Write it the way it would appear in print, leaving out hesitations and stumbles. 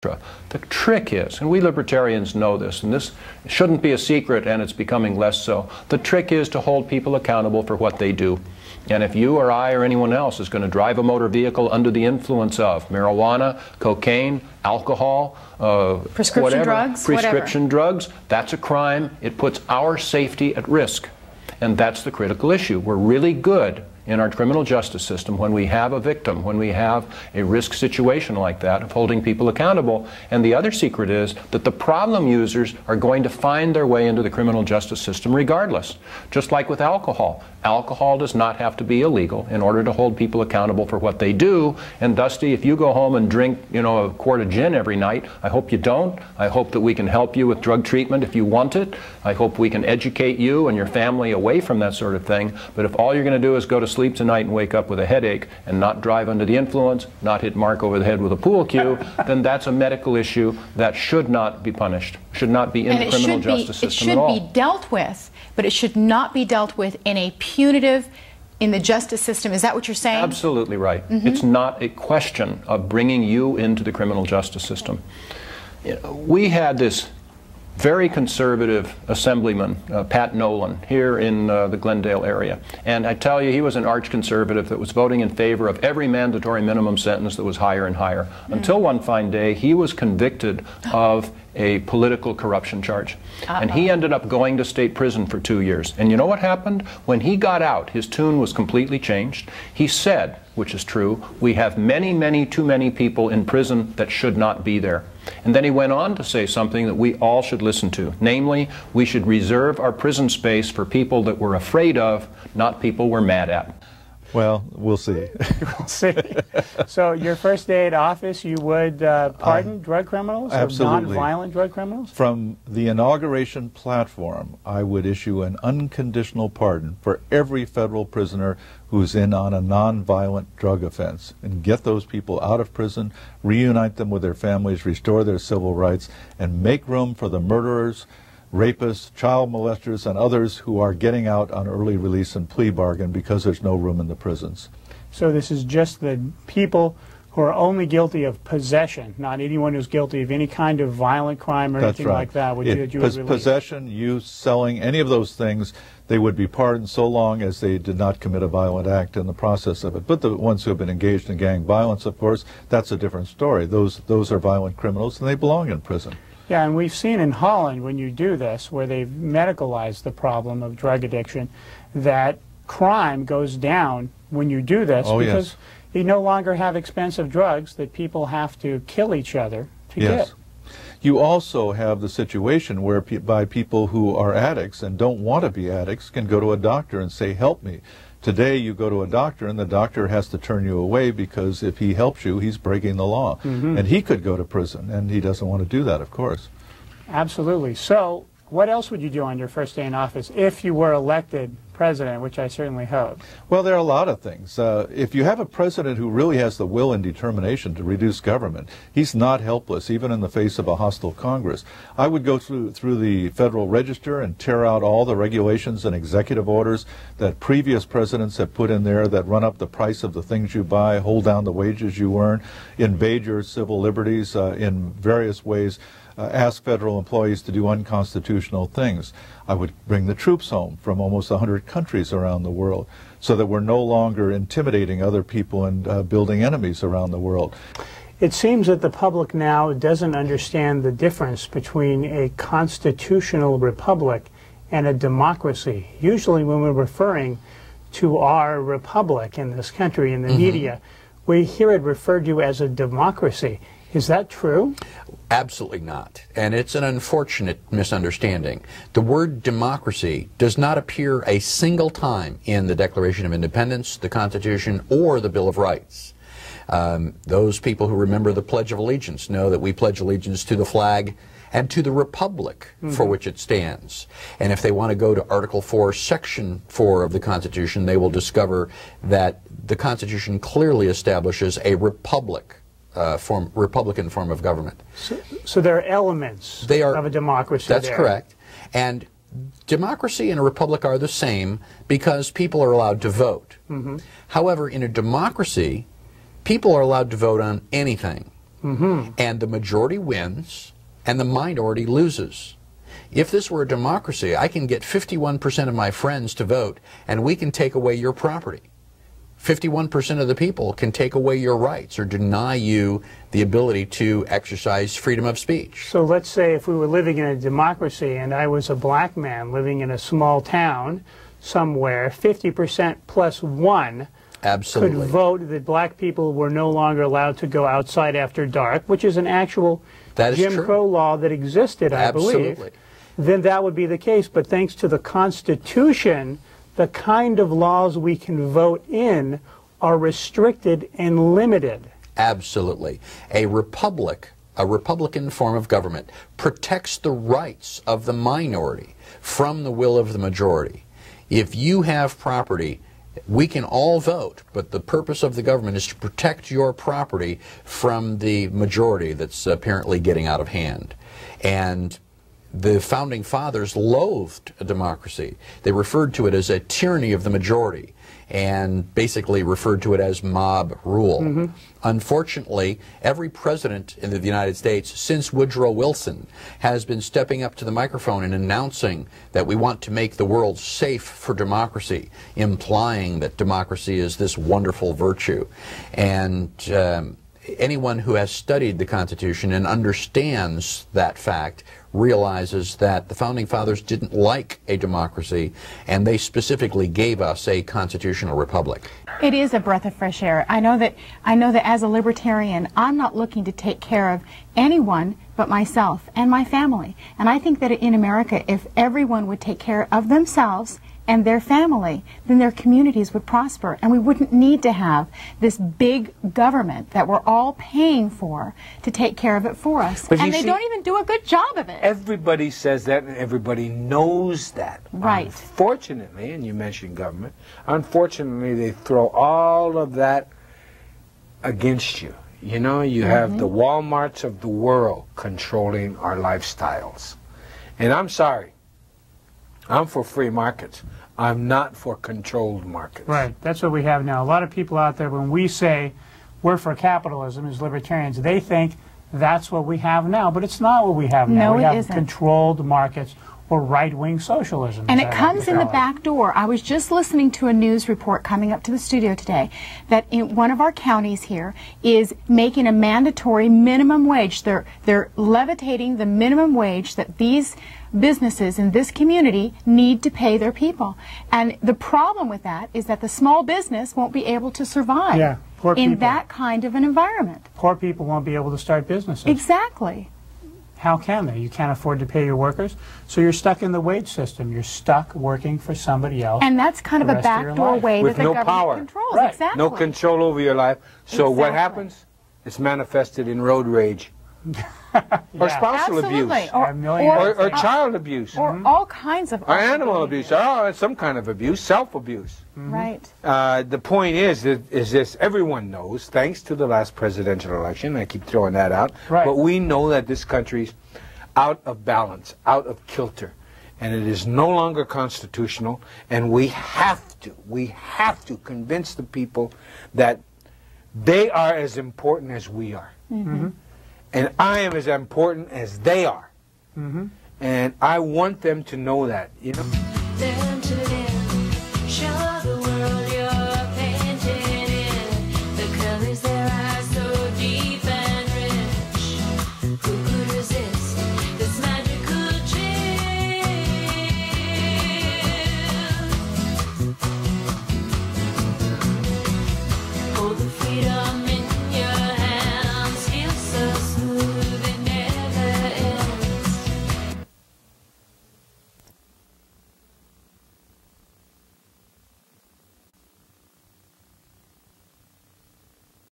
The trick is, and we libertarians know this, and this shouldn't be a secret, and it's becoming less so, the trick is to hold people accountable for what they do. And if you or I or anyone else is going to drive a motor vehicle under the influence of marijuana, cocaine, alcohol, prescription drugs, that's a crime. It puts our safety at risk. And that's the critical issue. We're really good in our criminal justice system when we have a victim, when we have a risk situation like that, of holding people accountable. And the other secret is that the problem users are going to find their way into the criminal justice system regardless. Just like with alcohol. Alcohol does not have to be illegal in order to hold people accountable for what they do. And Dusty, if you go home and drink, a quart of gin every night, I hope you don't. I hope that we can help you with drug treatment if you want it. I hope we can educate you and your family away from that sort of thing. But if all you're going to do is go to sleep tonight and wake up with a headache and not drive under the influence, not hit Mark over the head with a pool cue, then that's a medical issue that should not be punished, should not be in the criminal justice system at all. It should be dealt with, but it should not be dealt with in a punitive, in the justice system. Is that what you're saying? Absolutely right. It's not a question of bringing you into the criminal justice system. We had this very conservative assemblyman, Pat Nolan, here in the Glendale area. And I tell you, he was an arch-conservative that was voting in favor of every mandatory minimum sentence that was higher and higher. Until one fine day, he was convicted of a political corruption charge. And he ended up going to state prison for 2 years. And you know what happened? When he got out, his tune was completely changed. He said, which is true, we have many, too many people in prison that should not be there. And then he went on to say something that we all should listen to. Namely, we should reserve our prison space for people that we're afraid of, not people we're mad at. Well, we'll see. We'll see. So your first day at office, you would pardon drug criminals? Absolutely. Or non-violent drug criminals? From the inauguration platform, I would issue an unconditional pardon for every federal prisoner who's in on a non-violent drug offense, and get those people out of prison, reunite them with their families, restore their civil rights, and make room for the murderers, rapists, child molesters, and others who are getting out on early release and plea bargain because there's no room in the prisons. So this is just the people who are only guilty of possession, not anyone who's guilty of any kind of violent crime or anything like that. Possession, use, selling, any of those things, they would be pardoned so long as they did not commit a violent act in the process of it. But the ones who have been engaged in gang violence, of course, that's a different story. Those are violent criminals, and they belong in prison. Yeah, and we've seen in Holland, when you do this, where they've medicalized the problem of drug addiction, that crime goes down when you do this because you no longer have expensive drugs that people have to kill each other to get. You also have the situation where people who are addicts and don't want to be addicts can go to a doctor and say, help me. Today you go to a doctor and the doctor has to turn you away because if he helps you, he's breaking the law. And he could go to prison, and he doesn't want to do that, of course. Absolutely. So what else would you do on your first day in office if you were elected president, which I certainly hope? Well, there are a lot of things. If you have a president who really has the will and determination to reduce government, he's not helpless, even in the face of a hostile Congress. I would go through the Federal Register and tear out all the regulations and executive orders that previous presidents have put in there that run up the price of the things you buy, hold down the wages you earn, invade your civil liberties in various ways, ask federal employees to do unconstitutional things. I would bring the troops home from almost 100 countries around the world so that we're no longer intimidating other people and building enemies around the world. It seems that the public now doesn't understand the difference between a constitutional republic and a democracy. Usually when we're referring to our republic in this country in the media, we hear it referred to as a democracy. Is that true? Absolutely not. And it's an unfortunate misunderstanding. The word democracy does not appear a single time in the Declaration of Independence, the Constitution, or the Bill of Rights. Those people who remember the Pledge of Allegiance know that we pledge allegiance to the flag and to the republic for which it stands. And if they want to go to Article 4, Section 4 of the Constitution, they will discover that the Constitution clearly establishes a republic. Republican form of government. So there are elements of a democracy. That's correct. And democracy and a republic are the same because people are allowed to vote. However, in a democracy, people are allowed to vote on anything. And the majority wins and the minority loses. If this were a democracy, I can get 51% of my friends to vote and we can take away your property. 51% of the people can take away your rights or deny you the ability to exercise freedom of speech. So let's say if we were living in a democracy and I was a black man living in a small town somewhere, 50% plus one Absolutely. could vote that black people were no longer allowed to go outside after dark, which is an actual Jim Crow law that existed, I believe. Then that would be the case. But thanks to the Constitution, the kind of laws we can vote in are restricted and limited. Absolutely. A Republican form of government, protects the rights of the minority from the will of the majority. If you have property, we can all vote, but the purpose of the government is to protect your property from the majority that's apparently getting out of hand. And the Founding Fathers loathed a democracy. They referred to it as a tyranny of the majority and basically referred to it as mob rule. Unfortunately, every president in the United States since Woodrow Wilson has been stepping up to the microphone and announcing that we want to make the world safe for democracy, implying that democracy is this wonderful virtue. And anyone who has studied the Constitution and understands that fact realizes that the Founding Fathers didn't like a democracy, and they specifically gave us a constitutional republic. It is a breath of fresh air. I know that as a libertarian, I'm not looking to take care of anyone but myself and my family. And I think that in America, if everyone would take care of themselves and their family, then their communities would prosper, and we wouldn't need to have this big government that we're all paying for to take care of it for us. But and they don't even do a good job of it. Everybody says that, and everybody knows that. Right. Unfortunately, and you mentioned government, unfortunately they throw all of that against you. You know, you have the Walmarts of the world controlling our lifestyles. And I'm sorry, I'm for free markets. I'm not for controlled markets. Right. That's what we have now. A lot of people out there, when we say we're for capitalism as libertarians, they think that's what we have now. But it's not what we have now. No, we it have isn't. Controlled markets or right-wing socialism. And it comes in the back door. I was just listening to a news report coming up to the studio today that in one of our counties here is making a mandatory minimum wage. They're levitating the minimum wage that these businesses in this community need to pay their people. And the problem with that is that the small business won't be able to survive in that kind of an environment. Poor people won't be able to start businesses. Exactly. How can they? You can't afford to pay your workers, so you're stuck in the wage system. You're stuck working for somebody else. And that's kind of a backdoor way that the government controls. Right. Exactly. No control over your life. So what happens? It's manifested in road rage. Or spousal abuse. Or child abuse. Or all kinds of or animal abuse. Or some kind of abuse. Self-abuse. Right. The point is this, everyone knows, thanks to the last presidential election, I keep throwing that out, but we know that this country's out of balance, out of kilter, and it is no longer constitutional, and we have to convince the people that they are as important as we are. And I am as important as they are. And I want them to know that, you know.